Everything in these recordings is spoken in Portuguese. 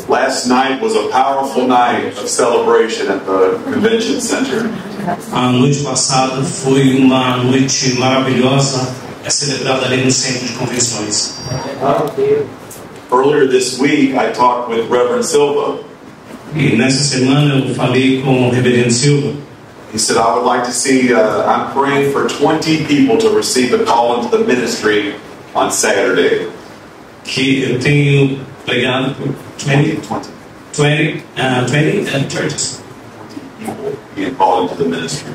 Last night was a powerful night of celebration at the convention center. A noite passada foi uma noite maravilhosa, celebrada ali no centro de convenções. Earlier this week, I talked with Reverend Silva. E nessa semana eu falei com o Reverendo Silva. He said, I would like to see, I'm praying for 20 people to receive the call into the ministry on Saturday. Que eu tenho pregado por 20 churches. People being called into the ministry.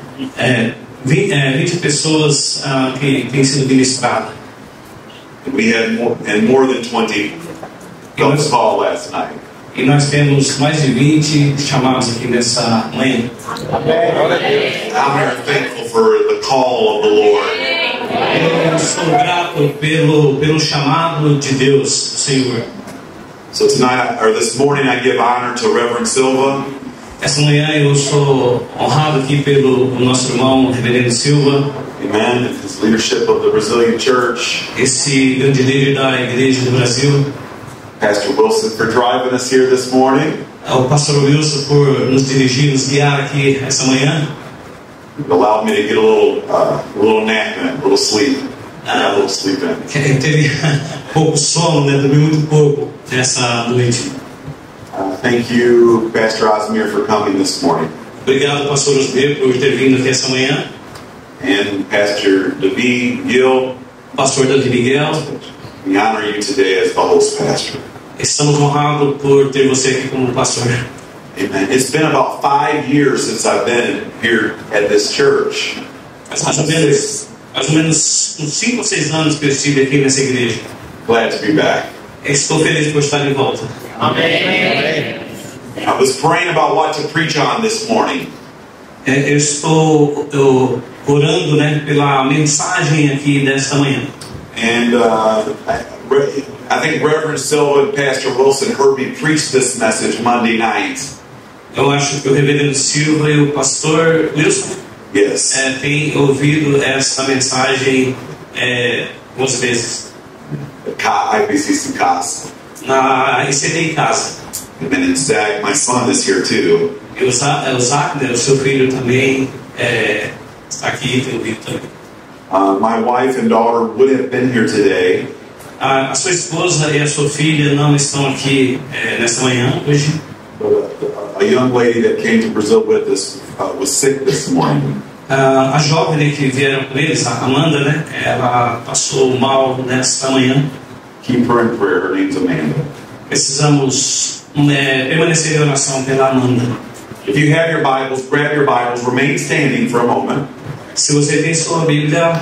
20 pessoas que têm sido ministradas. And we had more than 20 God's call last night. E nós temos mais de 20 chamados aqui nessa manhã. How many are thankful for the call of the Lord? Eu estou grato pelo chamado de Deus, Senhor. So this morning I give honor to Reverend Silva. Essa manhã eu sou honrado aqui pelo nosso irmão Reverendo Silva. Amen. And his leadership of the Brazilian church. Esse grande líder da igreja do Brasil. Pastor Wilson for driving us here this morning. O pastor Wilson por nos dirigir, nos guiar aqui essa manhã. It allowed me to get a little nap in, a little sleep. A little sleep in. Teve pouco sono, né? Dormi muito pouco nessa noite. Thank you, Pastor Osmir, for coming this morning. Obrigado, pastor Osmir, por ter vindo aqui essa manhã. And Pastor David Gill. Pastor David Miguel. We honor you today as the host pastor. Estamos honrados por ter você aqui como pastor. Amen. It's been about 5 years since I've been here at this church. Mais ou menos uns 5 ou 6 anos que eu estive aqui nessa igreja. Glad to be back. Estou feliz por estar de volta. Amen. I was praying about what to preach on this morning. Eu estou orando, né, pela mensagem aqui desta manhã. And I think Reverend Silva and Pastor Wilson heard me preach this message Monday night. Eu acho que o Reverendo Silva e o pastor Wilson têm ouvido essa mensagem algumas vezes. IPCC Casa. Na ICD em casa. And in Zach, my son is here too. E o Zach, né, o seu filho também está aqui, tem ouvido também. My wife and daughter would have been here today. A sua esposa e a sua filha não estão aqui nessa manhã hoje. But a young lady that came to Brazil with us was sick this morning. A jovem que vieram com eles, a Amanda, né? Ela passou mal nesta manhã. Keep her in prayer. Her name's Amanda. Precisamos permanecer em oração pela Amanda. If you have your Bibles, grab your Bibles. Remain standing for a moment. Se você tem sua Bíblia,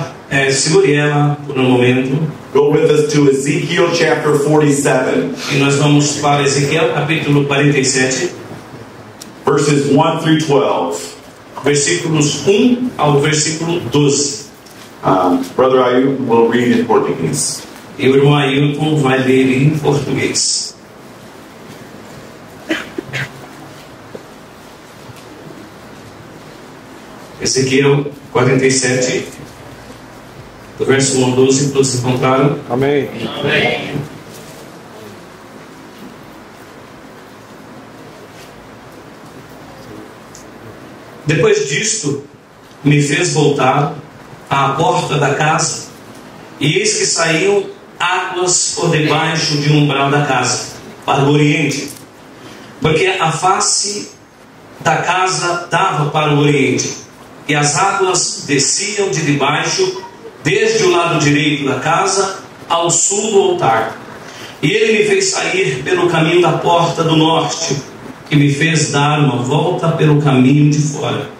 segure ela por um momento. Go with us to Ezekiel chapter 47. E nós vamos para Ezequiel capítulo 47. Verses 1 through 12. Versículos 1 ao versículo 12. Brother Ayub will read in Portuguese. E o irmão Ailton vai ler em português. Ezequiel 47, do verso 1 ao 12, todos encontraram? Amém. Amém. Depois disto, me fez voltar à porta da casa, e eis que saíam águas por debaixo de um umbral da casa, para o oriente, porque a face da casa dava para o oriente. E as águas desciam de debaixo, desde o lado direito da casa, ao sul do altar. E ele me fez sair pelo caminho da porta do norte, e me fez dar uma volta pelo caminho de fora,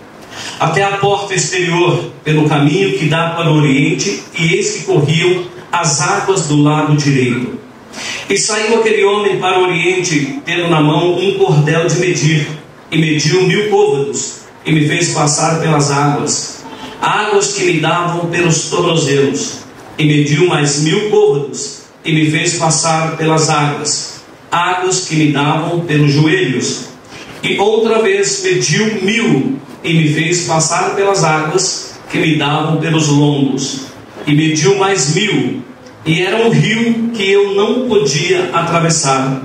até a porta exterior, pelo caminho que dá para o oriente, e eis que corriam as águas do lado direito. E saiu aquele homem para o oriente, tendo na mão um cordel de medir, e mediu 1000 côvados, e me fez passar pelas águas que me davam pelos tornozelos, e mediu mais 1000 côvados, e me fez passar pelas águas que me davam pelos joelhos, e outra vez mediu 1000, e me fez passar pelas águas que me davam pelos lombos, e mediu mais 1000, e era um rio que eu não podia atravessar,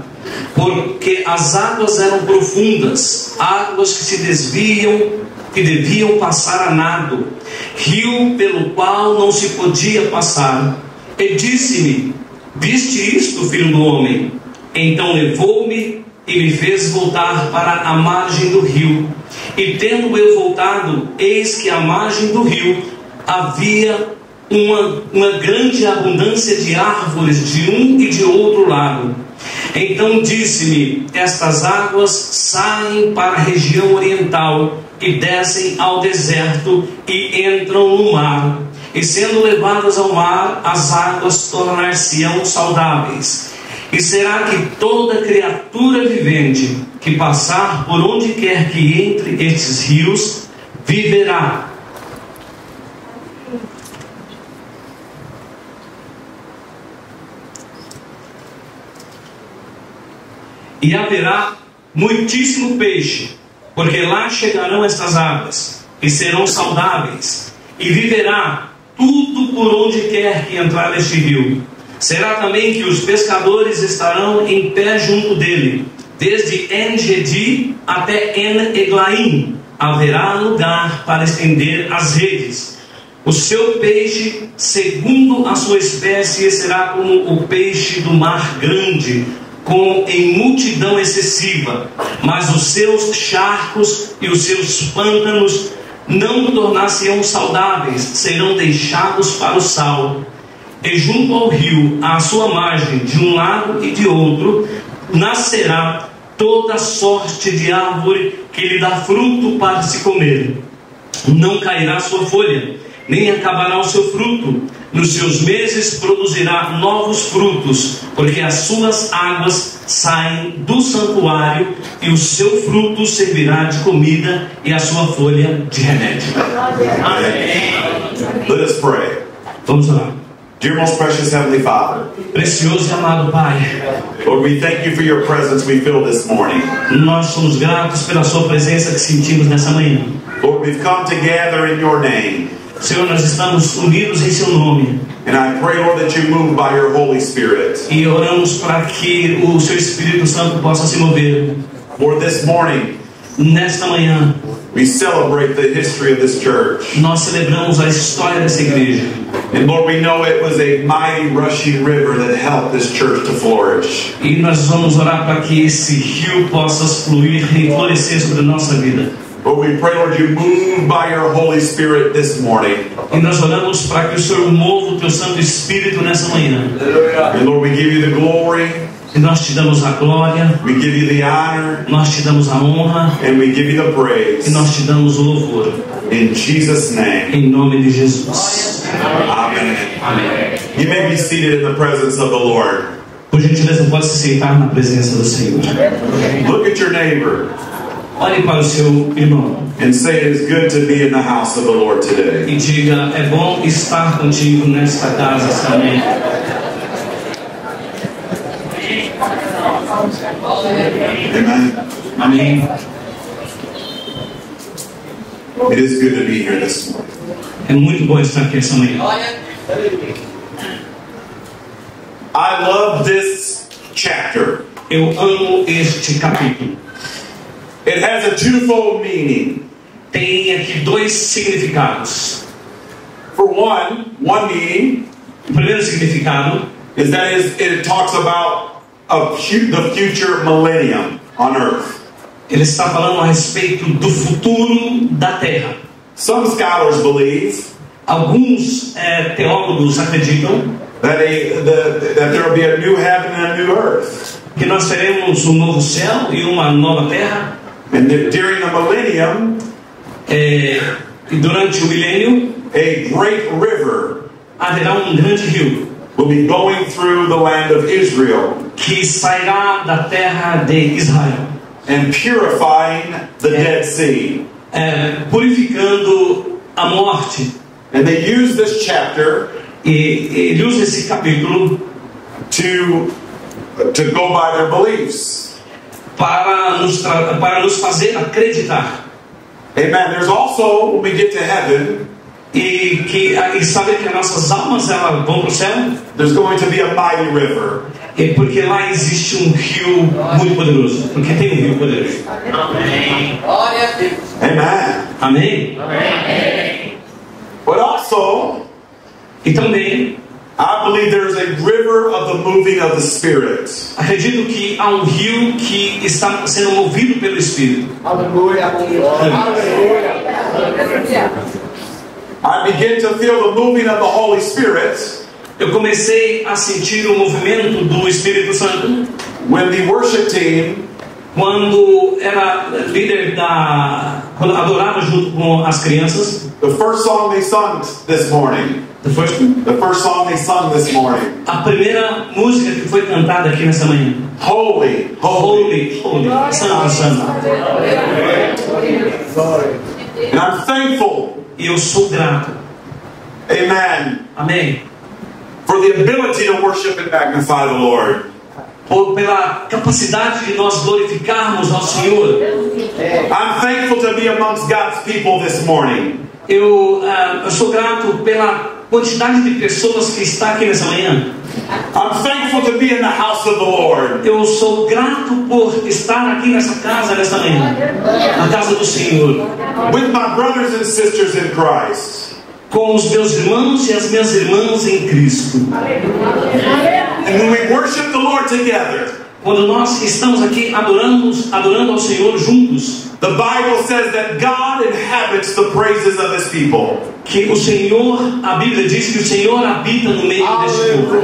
porque as águas eram profundas, águas que se desviam, que deviam passar a nado, rio pelo qual não se podia passar. E disse-me: viste isto, filho do homem? Então levou-me e me fez voltar para a margem do rio. E tendo eu voltado, eis que à margem do rio havia uma grande abundância de árvores de um e de outro lado. Então disse-me: estas águas saem para a região oriental e descem ao deserto e entram no mar. E sendo levadas ao mar, as águas tornar-se-ão saudáveis. E será que toda criatura vivente que passar por onde quer que entre estes rios viverá. E haverá muitíssimo peixe, porque lá chegarão estas águas, e serão saudáveis, e viverá tudo por onde quer que entrar este rio. Será também que os pescadores estarão em pé junto dele, desde En-Gedi até En-Eglaim. Haverá lugar para estender as redes. O seu peixe, segundo a sua espécie, será como o peixe do mar grande, em multidão excessiva. Mas os seus charcos e os seus pântanos não tornar-se-ão saudáveis, serão deixados para o sal. E junto ao rio, à sua margem, de um lado e de outro, nascerá toda sorte de árvore que lhe dá fruto para se comer. Não cairá sua folha, nem acabará o seu fruto. Nos seus meses produzirá novos frutos, porque as suas águas saem do santuário, e o seu fruto servirá de comida, e a sua folha de remédio. Amen. Let us pray. Vamos orar. Dear most precious Heavenly Father, precioso e amado Pai, Lord, we thank you for your presence we feel this morning. Nós somos gratos pela sua presença que sentimos nessa manhã. Lord, we've come together in your name. Senhor, nós estamos unidos em seu nome. And I pray, Lord, that you move by your Holy Spirit. E oramos para que o seu Espírito Santo possa se mover. Lord, this morning, nesta manhã, we celebrate the history of this church. Nós celebramos a história dessa igreja. And Lord, we know it was a mighty rushing river that helped this church to flourish. E nós vamos orar para que esse rio possa fluir e florescer sobre a nossa vida. Lord, we pray, Lord, you move by your Holy Spirit this morning. E nós oramos para que o Senhor mova o teu Santo Espírito nessa manhã. And Lord, we give you the glory. E nós te damos a glória. We give you the honor. Nós te damos a honra. And we give you the praise. E nós te damos o louvor. In Jesus' name. Em nome de Jesus. Amen. Amém. You may be seated in the presence of the Lord. Por gentileza, pode se sentar na presença do Senhor. Look at your neighbor. Olhe para o seu irmão. And say it is good to be in the house of the Lord today. E diga: é bom estar contigo nesta casa esta manhã. Amen. Amém. It is good to be here this morning. É muito bom estar aqui esta manhã. I love this chapter. Eu amo este capítulo. It has a twofold meaning. Tem aqui dois significados. For one meaning, o primeiro significado is that it talks about the future millennium on earth. Ele está falando a respeito do futuro da Terra. Some scholars believe, alguns teólogos acreditam, that there will be a new heaven and a new earth. Que nós teremos um novo céu e uma nova terra. And during the millennium, durante o milênio, a great river haverá um grande rio will be going through the land of Israel, que sairá da terra de Israel, and purifying the Dead Sea, purificando a morte. And they use this chapter e ele usa esse capítulo to go by their beliefs, para nos fazer acreditar. Amen. There's also, when we get to heaven, e sabe que as nossas almas elas vão para o céu. There's going to be a mighty river. É porque lá existe um rio muito poderoso. Porque tem um rio poderoso. Amém. Glória a Deus. Amen. Amém? Amém. But also, E também I believe there's a river of the moving of the Spirit. acredito que há um rio que está sendo movido pelo Espírito. Aleluia. Aleluia. I begin to feel the moving of the Holy Spirit Eu comecei a sentir o movimento do Espírito Santo when the worship team quando era líder quando adorava junto com as crianças. the first song they sung this morning. The first, The first song they sung this morning. a primeira música que foi cantada aqui nessa manhã. Holy, holy. Holy, holy, santo, santo. And I'm thankful, E eu sou grato. amen, Amém. for the ability to worship and magnify the Lord. Pela capacidade de nós glorificarmos ao Senhor. I'm thankful to be amongst God's people this morning. Eu sou grato pela quantidade de pessoas que está aqui nessa manhã. I'm thankful to be in the house of the Lord. Eu sou grato por estar aqui nessa casa nessa manhã, na casa do Senhor, With my brothers and sisters in Christ. com os meus irmãos e as minhas irmãs em Cristo. And when we worship the Lord together, Quando nós estamos aqui adorando ao Senhor juntos, the Bible says that God inhabits the praises of His people. que o Senhor, a Bíblia diz que o Senhor habita no meio deste povo.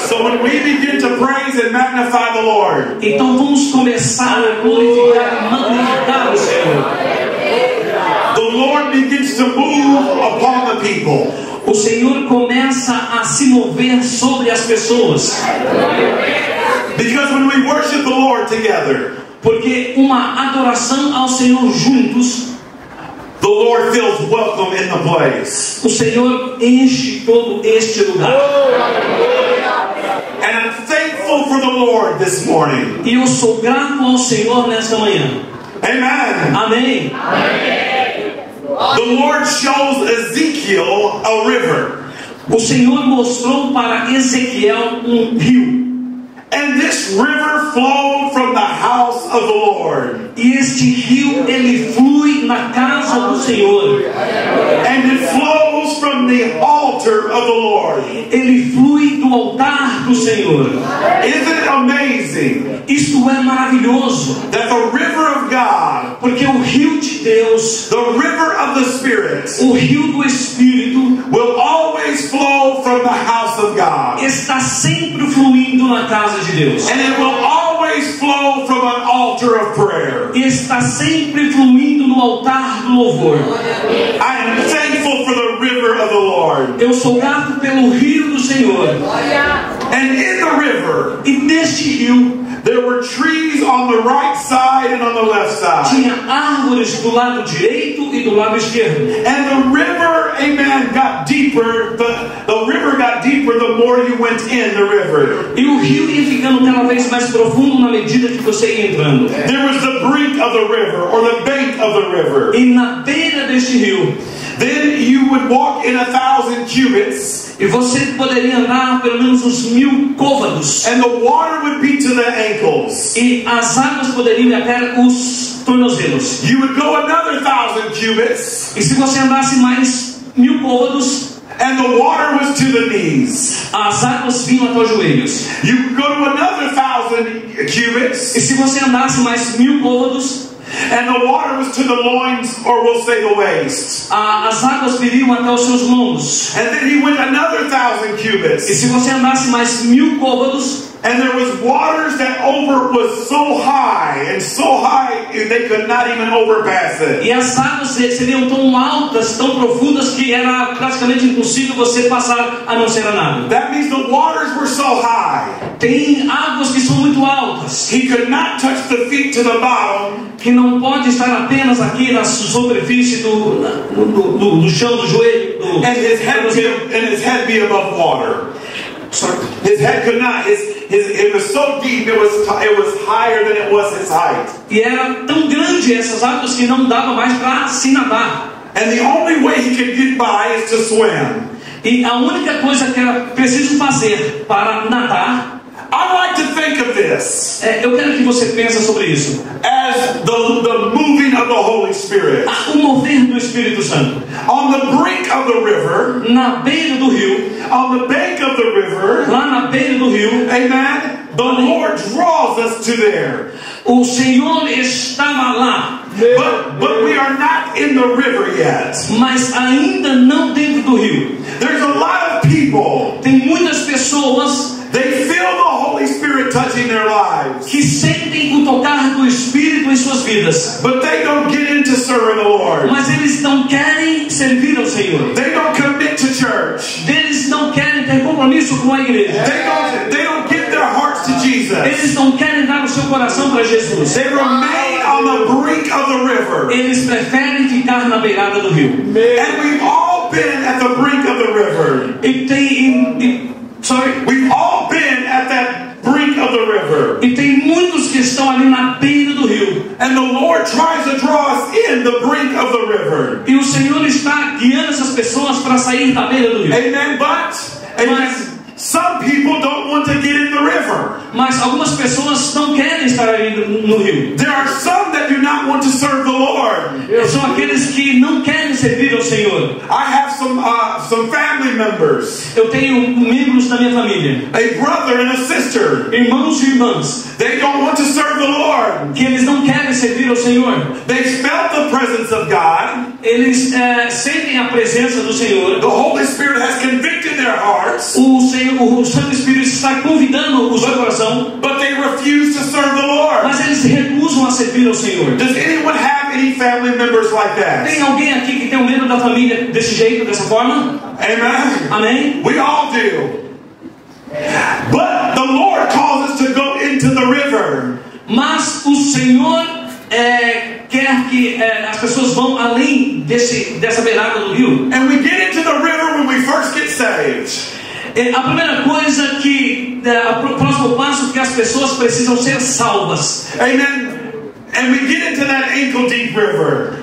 So when we begin to praise and magnify the Lord, Então vamos começar a glorificar e magnificar o Senhor. the Lord begins to move upon the people. O Senhor começa a se mover sobre as pessoas. Because when we worship the Lord together, Porque uma adoração ao Senhor juntos, the Lord feels welcome in the place. o Senhor enche todo este lugar. And I'm thankful for the Lord this morning. E eu sou grato ao Senhor nesta manhã. Amen. Amém. The Lord shows Ezekiel a river. O Senhor mostrou para Ezequiel um rio. And this river flowed from the house of the Lord. E este rio, ele flui na casa do Senhor. And it flows from the altar of the Lord. Ele flui do altar do Senhor. Isn't it amazing Isto é maravilhoso. that the river of God, Porque o rio de Deus, the river of the Spirit, o rio do Espírito, will always flow from the house of God? está sempre fluindo na casa de Deus. And it will always flow from an altar of prayer. Está sempre fluindo no altar do louvor. I am thankful for the river of the Lord. Eu sou grato pelo rio do Senhor. And in the river, E neste rio there were trees on the right side and on the left side. tinha árvores do lado direito e do lado esquerdo. And the river, amen, got deeper. The river got deeper the more you went in the river. E o rio ia ficando cada vez mais profundo na medida que você ia entrando. There was the brink of the river, or the bank of the river. E na beira deste rio, Then you would walk in 1,000 cubits, e você poderia andar pelo menos uns 1000 côvados. and the water would be to the ankles. E as águas poderiam ir até os tornozelos. You would go another 1,000 cubits, E se você andasse mais 1000 côvados, and the water was to the knees. as águas vinham até os joelhos. You could go to another 1,000 cubits, E se você andasse mais 1000 côvados, and the water was to the loins, or we'll say the waist. as águas viriam até os seus lombos. And then he went another 1,000 E cubits, se você andasse mais 1000 côvados, and there was waters that was so high they could not even overpass it. e as águas seriam tão altas, tão profundas, que era praticamente impossível você passar a não ser a nada. That means the waters were so high Tem águas que são muito altas, he could not touch the feet to the bottom, que não pode estar apenas aqui na superfície do chão, do joelho, do and his head be above water. His head could not. It was so deep. It was higher than it was his height. E era tão grande essas águas que não dava mais para se nadar. And the only way he could get by is to swim. E a única coisa que era preciso fazer para nadar, I like to think of this eu quero que você pense sobre isso, as the moving of the Holy Spirit. o mover do Espírito Santo. On the brink of the river, Na beira do rio, on the bank of the river, lá na beira do rio, amen, the Lord draws us to there. o Senhor estava lá, But we are not in the river yet. mas ainda não dentro do rio. There's a lot of people, Tem muitas pessoas they feel the Holy Spirit touching their lives, que sentem o tocar do Espírito em suas vidas, but they don't get into serving the Lord. mas eles não querem servir ao Senhor. They don't commit to church. Eles não querem ter compromisso com a igreja. They don't give their hearts to Jesus. Eles não querem dar o seu coração para Jesus. They remain on the brink of the river. Eles preferem ficar na beirada do rio. And we've all been at the brink of the river. We've all been at that brink of the river. E tem muitos que estão ali na beira do rio. And the Lord tries to draw us in the brink of the river. E o Senhor está guiando essas pessoas para sair da beira do rio. Amen. But some people don't want to get in the river. Mas algumas pessoas não querem estar ali no rio. There are some that do not want to serve the Lord. São aqueles que não querem servir ao Senhor. I have some family members. Eu tenho membros da minha família, A brother and a sister. irmãos e irmãs, They don't want to serve the Lord. que eles não querem servir ao Senhor. They've felt the presence of God. Eles sentem a presença do Senhor. The Holy Spirit has convicted their hearts. O Santo Espírito está convidando o seu coração, But they refuse to serve the Lord. mas eles recusam a servir ao Senhor. Does anyone have any family members like Tem that? alguém aqui que tem um membro da família desse jeito, dessa forma? Amen. Amém? We all do. But the Lord calls us to go into the river. Mas o Senhor quer que as pessoas vão além dessa beirada do rio. And we get into the river when we first get saved. A primeira coisa o próximo passo é que as pessoas precisam ser salvas. Amen. And we get into that ankle deep river.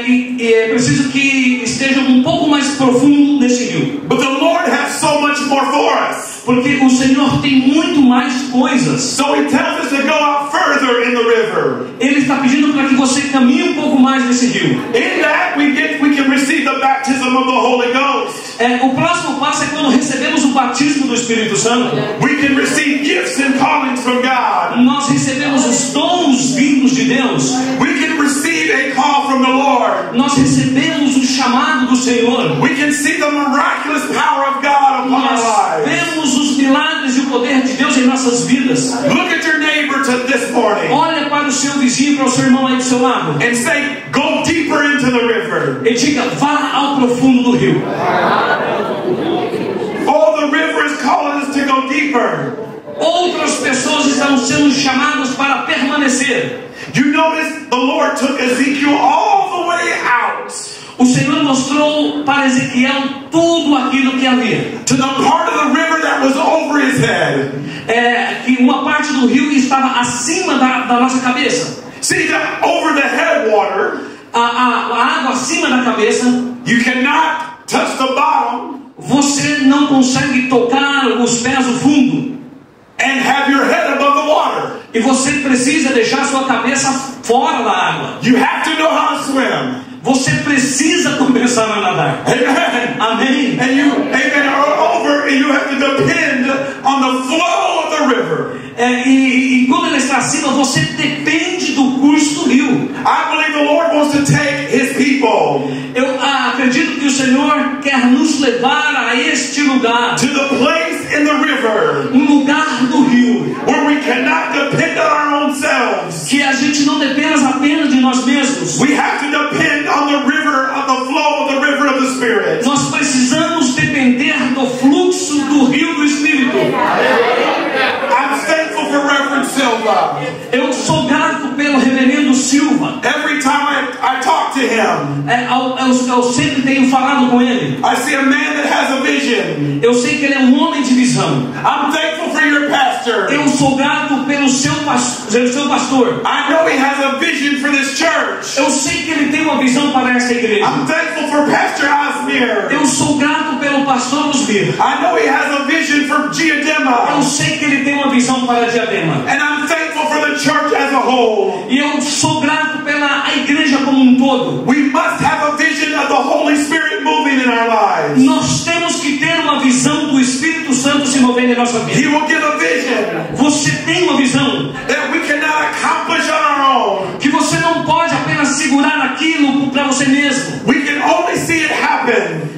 E é preciso que esteja um pouco mais profundo nesse rio. But the Lord has so much more for us. Porque o Senhor tem muito mais coisas. So He tells us to go out further in the river. Ele está pedindo para que você caminhe um pouco mais nesse rio. In that we can receive the baptism of the Holy Ghost. O próximo passo é quando recebemos o batismo do Espírito Santo. We can receive gifts and callings from God. Nós recebemos os dons vindos de Deus. We can receive a call from the Lord. Nós recebemos o chamado do Senhor. We can see the miraculous power of God upon our Nós lives. vemos os milagres e o poder de Deus em nossas vidas. Look at your neighbor this morning Olha para o seu vizinho, para o seu irmão aí do seu lado, and say, go deeper into the river. e diga: vá ao profundo do rio. Oh, the river is calling us to go deeper. Outras pessoas estão sendo chamadas para permanecer. You notice the Lord took Ezekiel all the way out O Senhor mostrou para Ezequiel tudo aquilo que havia. to the part of the river that was over his head. Que uma parte do rio estava acima da nossa cabeça. See, over the headwater, A água acima da cabeça. you cannot touch the bottom Você não consegue tocar os pés do fundo. and have your head above the water. E você precisa deixar sua cabeça fora da água. You have to know how to swim. Você precisa começar a nadar. Amen. Amém. And you have to depend on the flow of the river. E quando ele está acima, você depende do curso do rio. I believe the Lord wants to take His people Eu acredito que o Senhor quer nos levar a este lugar, to the place in the river lugar do rio, where we cannot depend on our own selves. que a gente não dependa apenas de nós mesmos. We have to depend on the river, on the flow of the river of the Spirit. Nós precisamos depender do fluxo do rio do Espírito. I'm thankful for Reverend Silva. Eu sou grato pelo reverendo Silva. Every time I talk to him, Eu sempre tenho falado com ele. I see a man that has a vision. Eu sei que ele é um homem de visão. I'm thankful for your pastor, pastor. Eu sou grato pelo seu pastor. I know he has a vision for this church. Eu sei que ele tem uma visão para essa igreja. I'm thankful for Pastor Osmir. Eu sou grato pelo pastor Osmir. I know he has a vision for Diadema. Eu sei que ele tem uma visão para Diadema. And I'm thankful for the church as a whole. E eu sou grato pela igreja como um todo. We must have a vision of the Holy Spirit moving in our lives. Nós temos que ter uma visão do Espírito Santo se movendo em nossa vida. He will give a vision Você tem uma visão that we cannot accomplish on our own. que você não pode apenas segurar aquilo para você mesmo. We can only see it happen.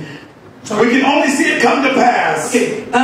We can only see it come to pass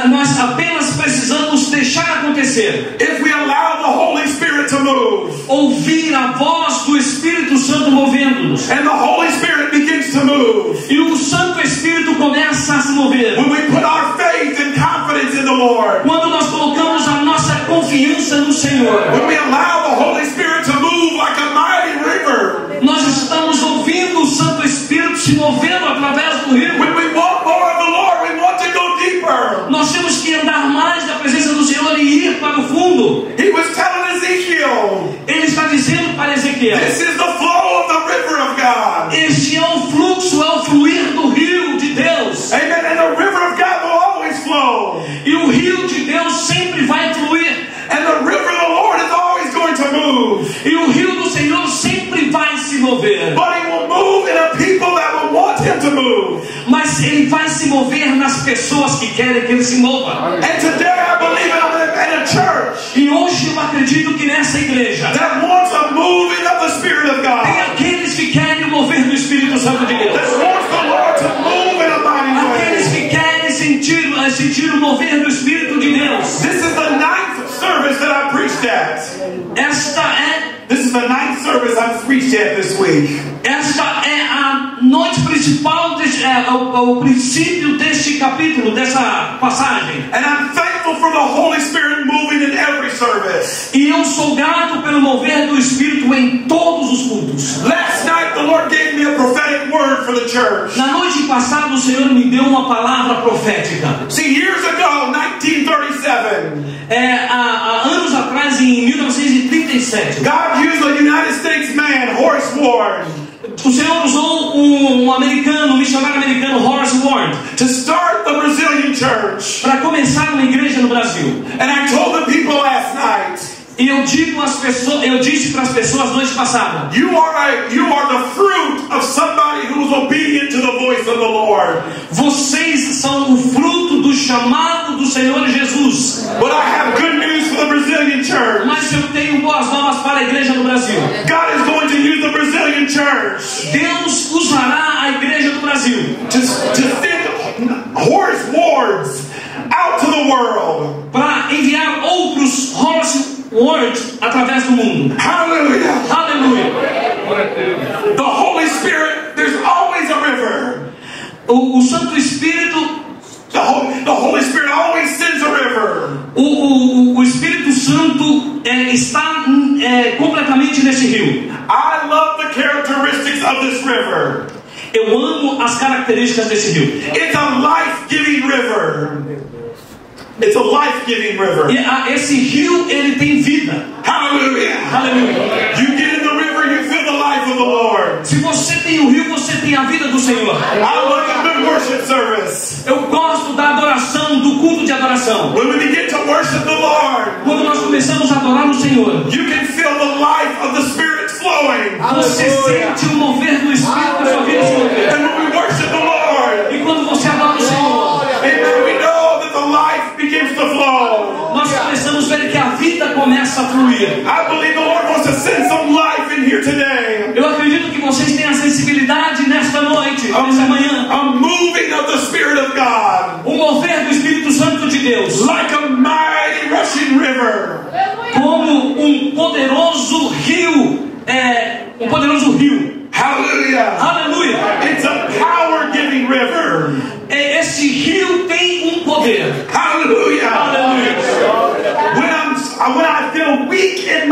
Nós apenas precisamos deixar acontecer. if we allow the Holy Spirit to move. Ouvir a voz do Espírito Santo movendo-nos. And the Holy Spirit begins to move E o Santo Espírito começa a se mover. when we put our faith and confidence in the Lord. Quando nós colocamos a nossa confiança no Senhor. When we allow the Holy Spirit to move like a mighty river. Nós estamos ouvindo o Santo Espírito se movendo através do rio. When we want more of the Lord, we want to go deeper. Nós temos que andar mais da presença do Senhor e ir para o fundo. He was telling Ezekiel, Ele está dizendo para Ezequiel: this is the flow of the river of God. este é o fluxo, é o fluir do rio de Deus. Amen. And the river of God will always flow. E o rio de Deus sempre vai fluir. And the river of the Lord is always going to move. E o rio do Senhor sempre vai se mover. But he will move in a people that will want him to move. Mas ele vai se mover nas pessoas que querem que ele se mova. And today I believe in a church E hoje eu acredito que nessa igreja that wants a moving of the Spirit of tem God. aqueles que querem o mover do Espírito Santo de Deus. That wants the Lord to move in a mighty Aqueles way. que querem sentir o mover do Espírito de Deus. This is the 9th service that I preached at. This is the 9th service I've preached at this week. Esta é a noite principal, o princípio deste capítulo, dessa passagem. And I'm thankful for the Holy Spirit moving in every service. E eu sou grato pelo mover do Espírito em todos os cultos. Last night the Lord gave me a prophetic word for the church. Na noite passada o Senhor me deu uma palavra profética. See, years ago, 1937, Há anos atrás, em 1937, God used a United States man, Horace Ward, o Senhor usou um missionário americano, Horace Ward, to start the Brazilian church. para começar uma igreja no Brasil. And I told the people last night, E eu disse para as pessoas noite passada: you are the fruit of somebody who's obedient to the voice of the Lord. vocês são o fruto do chamado do Senhor Jesus. But I have good news for the Brazilian church. Mas eu tenho boas novas para a igreja no Brasil. God is going to use the Brazilian church Deus usará a igreja do Brasil to send Horace Wards out to the world. para enviar outros Horace Ward através do mundo. Hallelujah. Aleluia. The Holy Spirit, there's always a river. O Santo Espírito, The Holy Spirit always sends a river. o Espírito Santo está completamente nesse rio. I love the characteristics of this river. Eu amo as características desse rio. It's a life-giving river. It's a life-giving river. E esse rio, ele tem vida. Hallelujah. Aleluia. You get in the river, you feel the life of the Lord. Se você tem o rio, você tem a vida do Senhor. I love a good worship service. Eu gosto da adoração, do culto de adoração. When we begin to worship the Lord, Quando nós começamos a adorar o Senhor, you can feel the life of the Spirit flowing. você sente o mover do Espírito na sua vida se mover. And when we worship the Lord, E quando você adora o Senhor, amen, we know that the life begins to flow. nós começamos a ver que a vida começa a fluir. I believe the Lord wants to send some life in here today. Eu acredito que vocês têm a sensibilidade nesta noite, nessa manhã, A moving of the Spirit of God. o mover do Espírito Santo de Deus, Like a mighty rushing river. como um poderoso rio, Hallelujah. Aleluia. It's a power-giving river. Esse rio tem um poder. Hallelujah. Aleluia. When I feel weak in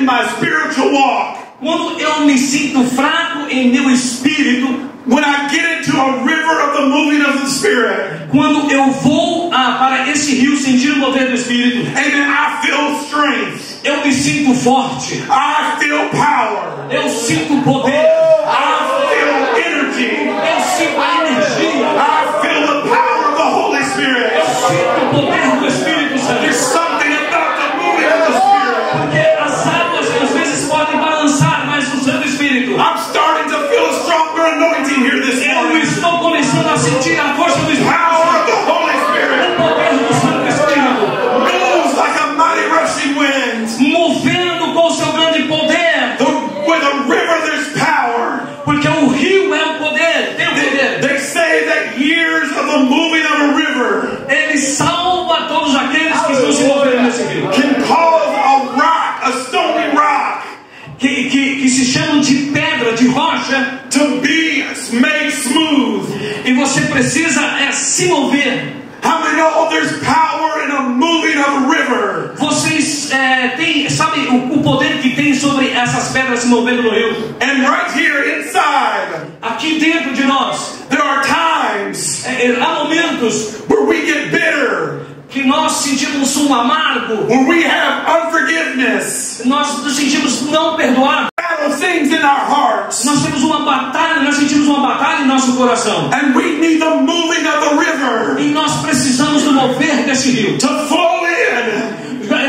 my spiritual walk, Quando eu me sinto fraco em meu espírito, when I get into a river of the moving of the Spirit, quando eu vou para esse rio sentir o mover do Espírito, amen, I feel strength. eu me sinto forte, I feel power. eu sinto poder, I feel energy. eu sinto a energia, I feel the power of the Holy Spirit. eu sinto o poder do Espírito Santo. There's something about the moving of the Spirit. Porque as águas às vezes podem balançar, mas o Santo Espírito, I'm starting to feel a stronger anointing here this eu morning. estou começando a sentir a força do Espírito Power of Santo, the Holy Spirit o poder do Santo Espírito, moves like a mighty rushing wind. movendo com o seu grande poder, With a river there's power. porque o rio é o poder, tem o poder. They say that years of the moving of a river Ele salva todos aqueles que estão se movendo nesse rio, can cause a rock, a stony rock, que se chamam de pedra, de rocha, to be made smooth. e você precisa se mover. How many know there's power in a moving of a river? Vocês sabe o poder que tem sobre essas pedras se movendo no rio? And right here inside, Aqui dentro de nós, there are times há momentos where we get bitter, que nós sentimos um amargo, where we have unforgiveness, nós nos sentimos não perdoados, battle things in our hearts, nós temos uma batalha, nós sentimos uma batalha em nosso coração, and we need the moving of the river e nós precisamos do mover desse rio, to flow in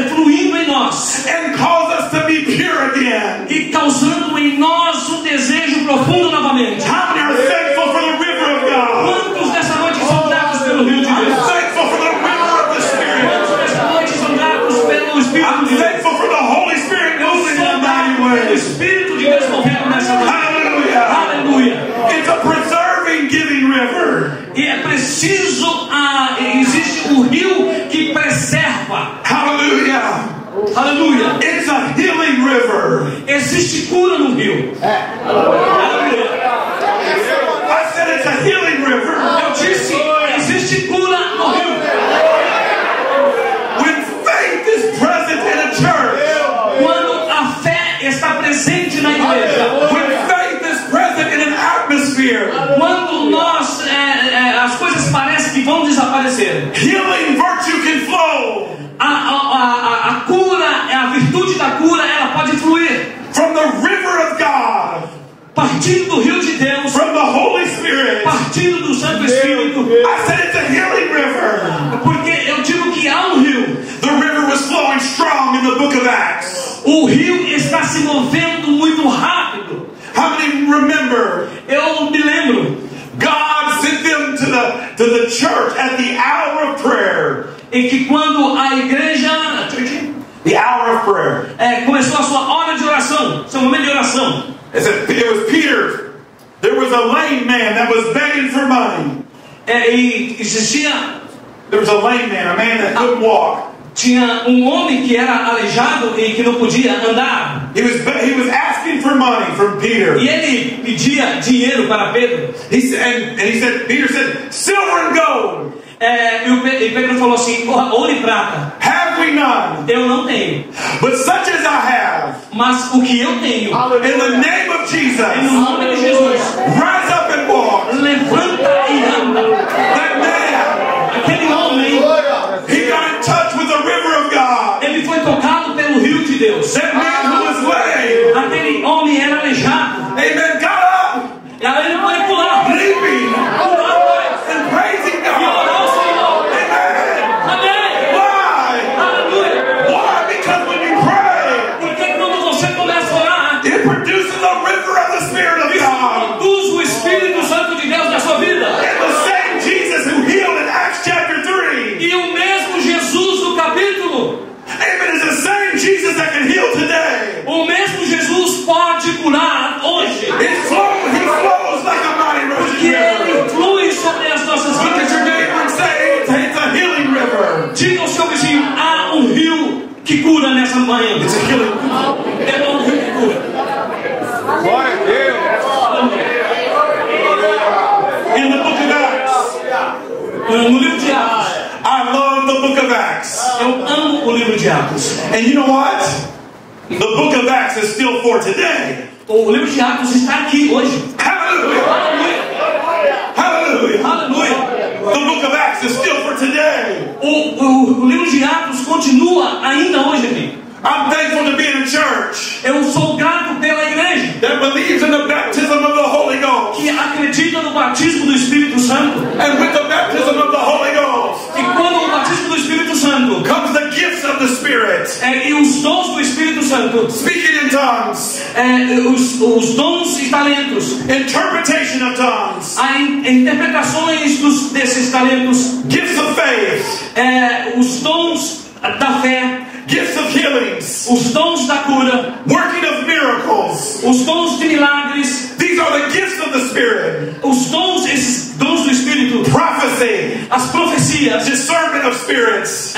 fluindo em nós and cause us to be pure again. e causando em nós um desejo profundo novamente. How many are thankful for the river of God? Quantos dessa noite são gratos pelo rio de I'm Deus? thankful for the river of the Spirit. Quantos dessa noite são gratos pelo Espírito I'm de Deus? thankful for the Holy Spirit moving in a mighty O way. Espírito de Deus movendo nessa noite. Hallelujah. Aleluia. It's a preserving, giving river. E é preciso, existe um rio que preserva. Hallelujah. Aleluia. It's a healing river. Existe cura no rio. Aleluia. I said it's a healing river. Eu disse, existe cura no rio. When faith is present in a church, Quando a fé está presente na igreja. when faith is present in an atmosphere, Quando nós, as coisas parecem que vão desaparecer. healing virtue can flow A cura, a virtude da cura, ela pode fluir. from the river of God, Partindo do rio de Deus, from the Holy Spirit. partindo do Santo Espírito. I said it's a healing river. Porque eu digo que há um rio. The river was flowing strong in the book of Acts. O rio está se movendo muito rápido. How many remember Eu me lembro God sent them to the church at the hour of prayer? em que quando a igreja The hour of prayer. começou a sua hora de oração, seu momento de oração. It was Peter. There was a lame man that was begging for money. E existia, There was a lame man, a man that couldn't walk. tinha homem que era aleijado e que não podia andar. He was asking for money from Peter. E ele pedia dinheiro para Pedro. Peter said, silver and gold E Pedro falou assim: ouro e prata have we none, eu não tenho, but such as I have, mas o que eu tenho, in the name of Jesus, no nome de Jesus, rise up and walk. levanta e anda. That man, Aquele homem, he got in touch with the river of God. ele foi tocado pelo rio de Deus. That man who was lame, Aquele homem era aleijado. amen, got up, E aí ele foi pular, leaping pular and praising e God. orar ao Senhor. Amen. Amém. Why? Aleluia. Why? Because when you pray, Porque quando você começa a orar, it produces a river of the Spirit of God. produz o Espírito Santo de Deus na sua vida. And the same Jesus who healed in Acts chapter 3, E o mesmo Jesus do capítulo, amen, is the same Jesus that can heal today. o mesmo Jesus pode curar hoje. He flows like a mighty rushing Que river. ele flui sobre as nossas Look at your vidas. neighbor and say, it's a healing river. Diga ao seu vizinho: há um rio que cura nessa manhã. It's a healing river. É um rio que cura. Glória a Deus. In the book of Acts, No livro de Atos. I love the book of Acts. Eu amo o livro de Atos. And you know what? The book of Acts is still for today. O livro de Atos está aqui hoje. Hallelujah. Aleluia. Hallelujah. Aleluia. The book of Acts is still for today. O livro de Atos continua ainda hoje aqui. I'm thankful to be in a church Eu sou grato pela igreja that believes in the baptism of the Holy Ghost. que acredita no batismo do Espírito Santo. And with the baptism of the Holy Ghost E quando o batismo do Espírito Santo comes the gifts of the Spirit. e os dons do Espírito Santo, Speaking in tongues, os dons e talentos, interpretation of tongues, interpretações desses talentos, gifts of faith, os dons da fé, gifts of healings, os dons da cura, working of miracles. os dons de milagres, These are the gifts of the Spirit. esses dons do Espírito, Prophecy, as profecias discernment of spirits.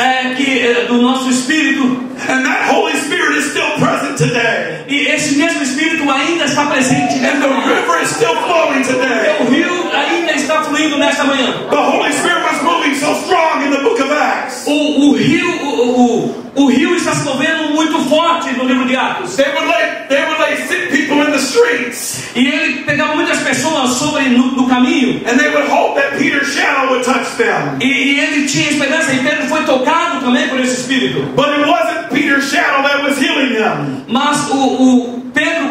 do nosso Espírito, And that Holy Spirit is still present today. e esse mesmo Espírito ainda está presente And nesta the manhã. river is still flowing today. O rio ainda está fluindo nesta manhã. The Holy Spirit was moving so strong in the book of Acts. O rio está se movendo muito forte no livro de Atos. They would lay sick people in the streets. E ele pegava muitas pessoas no caminho. And they would hope that Peter's shadow would touch them. E ele tinha esperança, e Pedro foi tocado também por esse Espírito. But it wasn't Peter's shadow that was healing them. Mas o Pedro,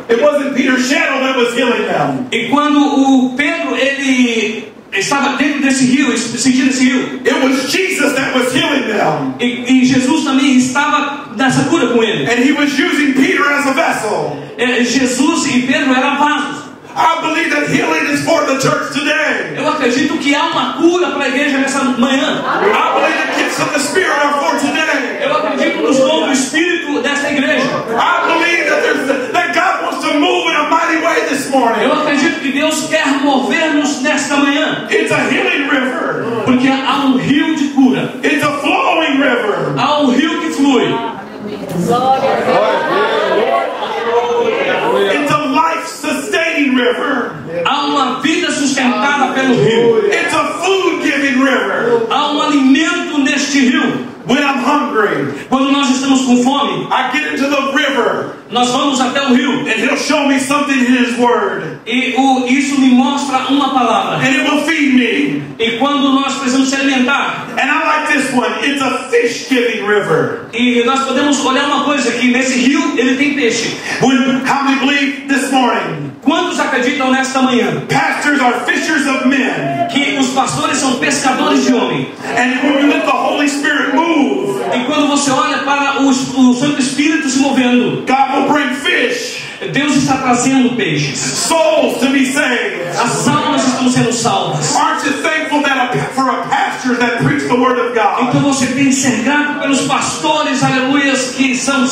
It wasn't Peter's shadow that was healing them. E quando o Pedro, ele estava dentro desse rio, sentindo esse rio. It was Jesus that was healing them. E Jesus também estava nessa cura com ele. And he was using Peter as a vessel. Jesus e Pedro eram vasos. I believe that healing is for the church today. Eu acredito que há uma cura para a igreja nessa manhã. I believe the gifts of the Spirit are for today. Eu acredito nos dons do Espírito desta igreja. I believe that God wants to move in a mighty way this morning. Eu acredito que Deus quer mover-nos nesta manhã. It's a healing river. Porque há um rio de cura. It's a flowing river. Há um rio que flui. It's a life-sustaining river. Há uma vida sustentada pelo rio. It's a food-giving river. Há um alimento neste rio. When I'm hungry, Quando nós estamos com fome, I get into the river nós vamos até o rio. and He'll show me something in His Word. E isso me mostra uma palavra. And it will feed me. E quando nós precisamos se alimentar, And I like this one. It's a fish-giving river. e nós podemos olhar uma coisa, que nesse rio ele tem peixe. How many believe this morning? Quantos acreditam nesta manhã Pastors are fishers of men. que os pastores são pescadores de homem? And when you let the Holy Spirit move, E quando você olha para o Santo Espírito se movendo, God will bring fish, Deus está trazendo peixes. souls to be saved. As almas estão sendo salvas. Aren't you thankful for a pastor that preached the Word of God? Então você tem que ser grato pelos pastores, aleluias, que são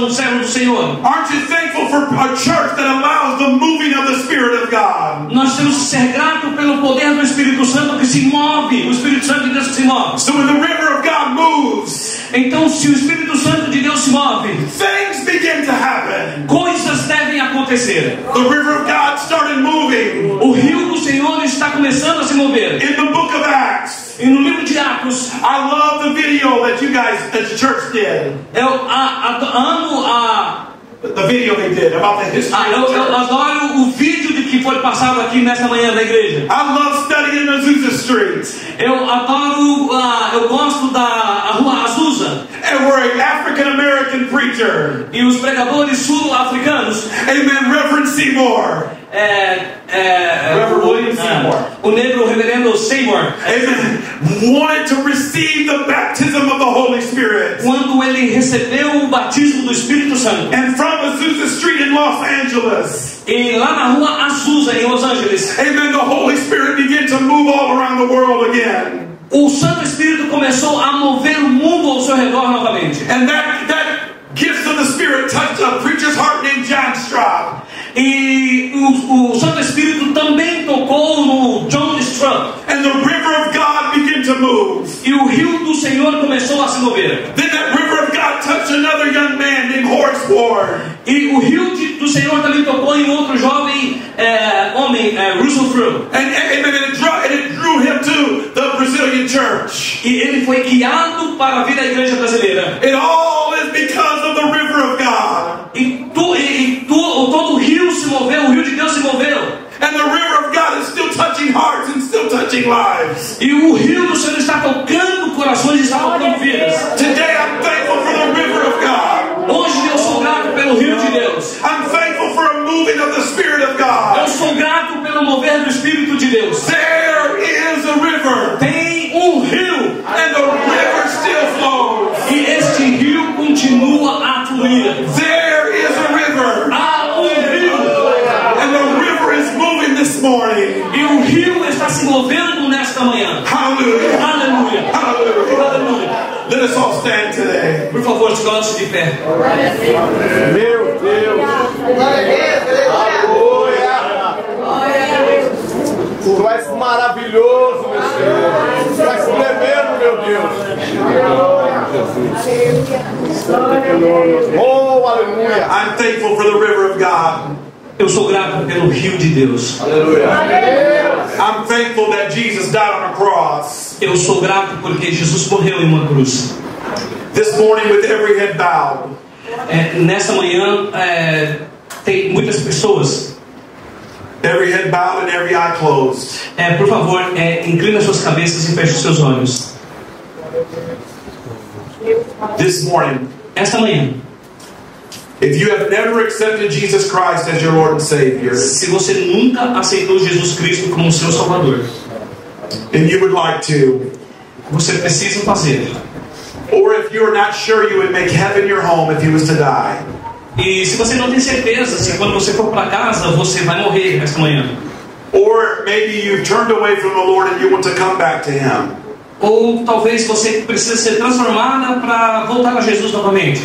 servos do Senhor. Aren't you thankful for a church that allows the moving of the Spirit of God? Nós temos que ser grato pelo poder do Espírito Santo que se move, o Espírito Santo de Deus que se move. So when the river of God moves, Então, se o Espírito Santo de Deus se move, things begin to happen. coisas devem acontecer. The river of God started moving O rio do Senhor está começando a se mover. in the book of Acts. E no livro de Atos, I love the video that you guys, as the church did. eu amo The video they did about the history eu of the church. adoro o vídeo de que foi passado aqui nesta manhã na igreja. I love studying Azusa Street. Eu gosto da Rua Azusa. And we're an African-American preacher. E os pregadores sul-africanos, Amen. Reverend Seymour. Reverend William Seymour. o negro reverendo Seymour, Amen. Wanted to receive the baptism of the Holy Spirit. quando ele recebeu o batismo do Espírito Santo, And from Azusa Street in Los Angeles, e lá na Rua Azusa, em Los Angeles, amen, the Holy Spirit began to move all around the world again. o Santo Espírito começou a mover o mundo ao seu redor novamente. And that gift of the Spirit touched a preacher's heart named John Stroud. E o Santo Espírito também tocou no John Stroud. And the river of God began to move. E o rio do Senhor começou a se mover. Then that river of God touched another young man named Horace Ward. E o rio do Senhor também tocou em outro jovem homem, Russell Crowe. And it drew him to the Brazilian church. E ele foi guiado para vir à igreja brasileira. It all is because of the river of God. Todo o rio se moveu, o rio de Deus se moveu. And the river of touching lives. E o rio do Senhor está tocando corações e está tocando vidas. Today I'm thankful for the river of God. Hoje eu sou grato pelo rio de Deus. I'm thankful for a moving of the Spirit of God. Eu sou grato pelo mover do Espírito de Deus. There is a river. Tem um rio. And the river still flows. E este rio continua a fluir. There is a river. Há um rio. And the river is moving this morning. E o rio está se movendo nesta manhã. Hallelujah. Aleluia. Hallelujah. Aleluia. Let us all stand today. Por favor, se coloque de pé. Meu Deus. Aleluia. Tu és maravilhoso, meu Senhor. Tu és tremendo, meu Deus. Oh, aleluia. I'm thankful for the river of God. Eu sou grato pelo rio de Deus. I'm thankful that Jesus died on a cross. Eu sou grato porque Jesus morreu em uma cruz. This morning with every head bowed. Nessa manhã tem muitas pessoas. Every head bowed and every eye closed. Por favor, inclina suas cabeças e feche seus olhos. This morning, Esta manhã, if you have never accepted Jesus Christ as your Lord and Savior, se você nunca aceitou Jesus Cristo como seu Salvador, and you would like to, você precisa fazer. or if you are not sure you would make heaven your home if you was to die, E se você não tem certeza se quando você for para casa você vai morrer esta manhã, or maybe you've turned away from the Lord and you want to come back to Him, ou talvez você precise ser transformada para voltar a Jesus novamente.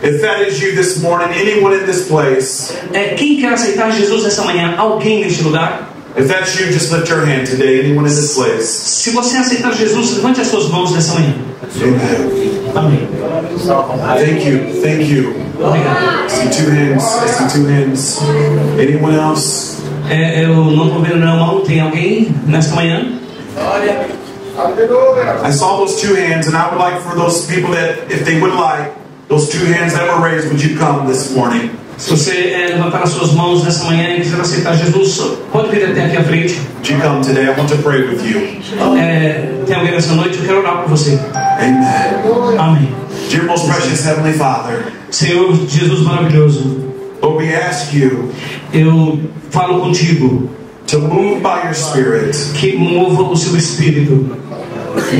if that is you this morning, anyone in this place, Quem quer aceitar Jesus esta manhã? Alguém neste lugar? if that's you, just lift your hand today, anyone in this place. Se você aceitar Jesus, levante as suas mãos nessa manhã. Amen. Amém. Thank you. Thank you. Obrigado. I see two hands. I see two hands. Anyone else? Eu não estou vendo nenhuma mão. Tem alguém nesta manhã? I saw those two hands, and I would like for those people that, if they would like, those two hands that were raised, would you come this morning? Se você levantar as suas mãos nessa manhã e quiser aceitar Jesus, pode vir até aqui à frente. Would you come today? I want to pray with you. Tem alguém nessa noite? Eu quero orar por você. Amen. Amém. Dear most precious Heavenly Father, Senhor Jesus maravilhoso, Lord, we ask you eu falo contigo to move by your Spirit, que mova o seu Espírito,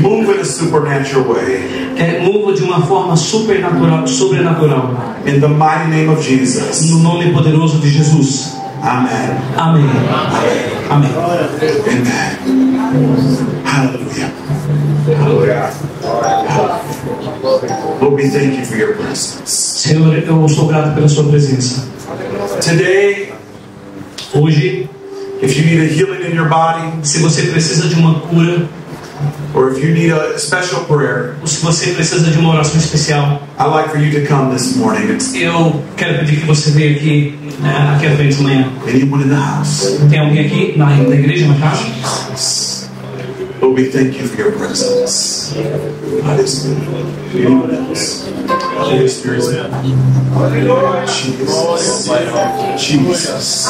move in a supernatural way. Mova de uma forma sobrenatural. In the mighty name of Jesus. No nome poderoso de Jesus. Amen. Amém. Amém. Amen. Hallelujah. Hallelujah. Lord, we thank you for your presence. Senhor, eu sou grato pela sua presença. Today, hoje, if you need a healing in your body, se você precisa de uma cura, or if you need a special prayer, ou se você precisa de uma oração especial, I'd like for you to come this morning. Eu quero pedir que você venha aqui à frente de manhã. Anyone in the house? Tem alguém aqui na igreja, na casa? Lord, we thank you for your presence. God is good. Anyone else? Holy Spirit. Jesus. Jesus.